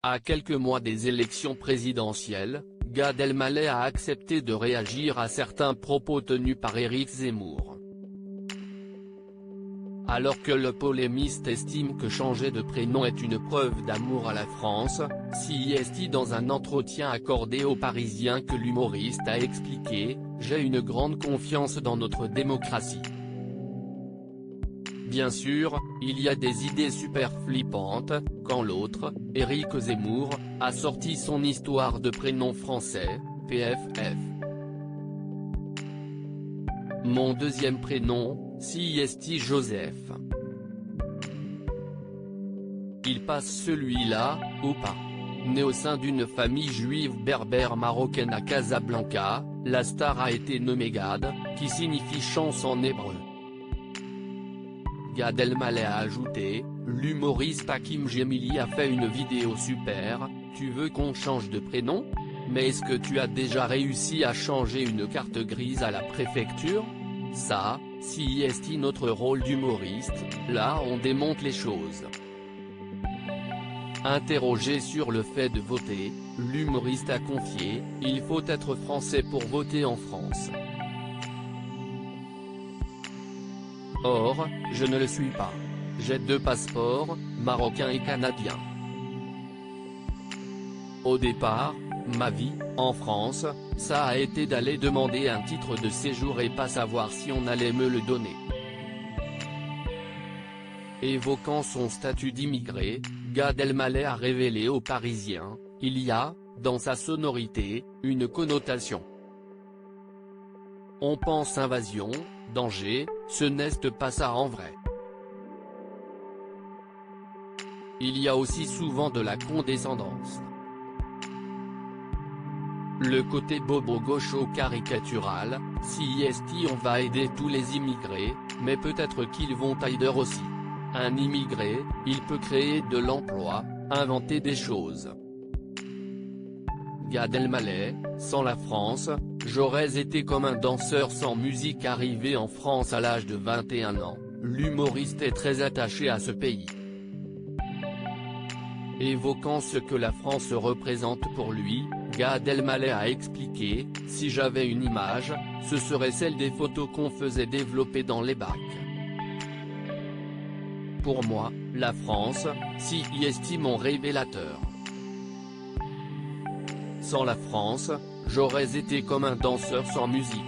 À quelques mois des élections présidentielles, Gad Elmaleh a accepté de réagir à certains propos tenus par Éric Zemmour. Alors que le polémiste estime que changer de prénom est une preuve d'amour à la France, CIST dans un entretien accordé aux Parisiens que l'humoriste a expliqué « J'ai une grande confiance dans notre démocratie. Bien sûr, il y a des idées super flippantes, quand l'autre, Éric Zemmour, a sorti son histoire de prénom français, PFF. Mon deuxième prénom, CIST Joseph. Il passe celui-là, ou pas. Né au sein d'une famille juive berbère marocaine à Casablanca, la star a été nommée Gad, qui signifie chance en hébreu. Gad Elmaleh a ajouté, l'humoriste Hakim Gemili a fait une vidéo super, tu veux qu'on change de prénom? Mais est-ce que tu as déjà réussi à changer une carte grise à la préfecture? Ça, CIST notre rôle d'humoriste, là on démonte les choses. Interrogé sur le fait de voter, l'humoriste a confié, il faut être français pour voter en France. Or, je ne le suis pas. J'ai 2 passeports, marocain et canadien. Au départ, ma vie, en France, ça a été d'aller demander un titre de séjour et pas savoir si on allait me le donner. Évoquant son statut d'immigré, Gad Elmaleh a révélé aux Parisiens, il y a, dans sa sonorité, une connotation. On pense invasion, danger, ce n'est pas ça en vrai. Il y a aussi souvent de la condescendance. Le côté bobo gaucho caricatural, CIST on va aider tous les immigrés, mais peut-être qu'ils vont ailleurs aussi. Un immigré, il peut créer de l'emploi, inventer des choses. Gad Elmaleh, sans la France, j'aurais été comme un danseur sans musique arrivé en France à l'âge de 21 ans, l'humoriste est très attaché à ce pays. Évoquant ce que la France représente pour lui, Gad Elmaleh a expliqué, si j'avais une image, ce serait celle des photos qu'on faisait développer dans les bacs. Pour moi, la France, CIST mon révélateur. Sans la France, j'aurais été comme un danseur sans musique.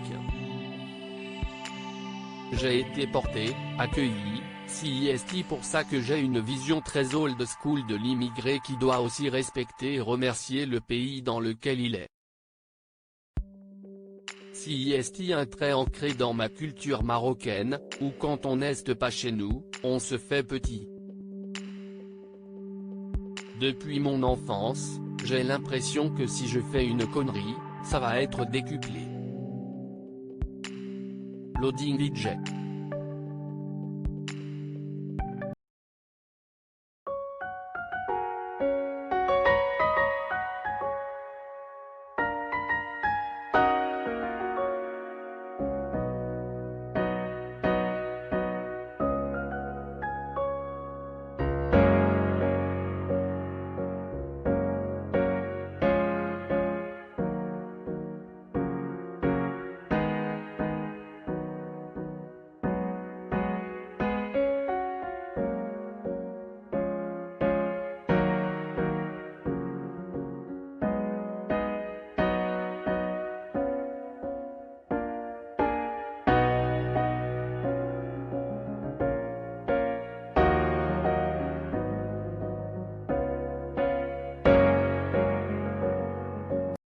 J'ai été porté, accueilli, CIST pour ça que j'ai une vision très old school de l'immigré qui doit aussi respecter et remercier le pays dans lequel il est. CIST un trait ancré dans ma culture marocaine, où quand on n'est pas chez nous, on se fait petit. Depuis mon enfance, j'ai l'impression que si je fais une connerie, ça va être décuplé. Loading DJ.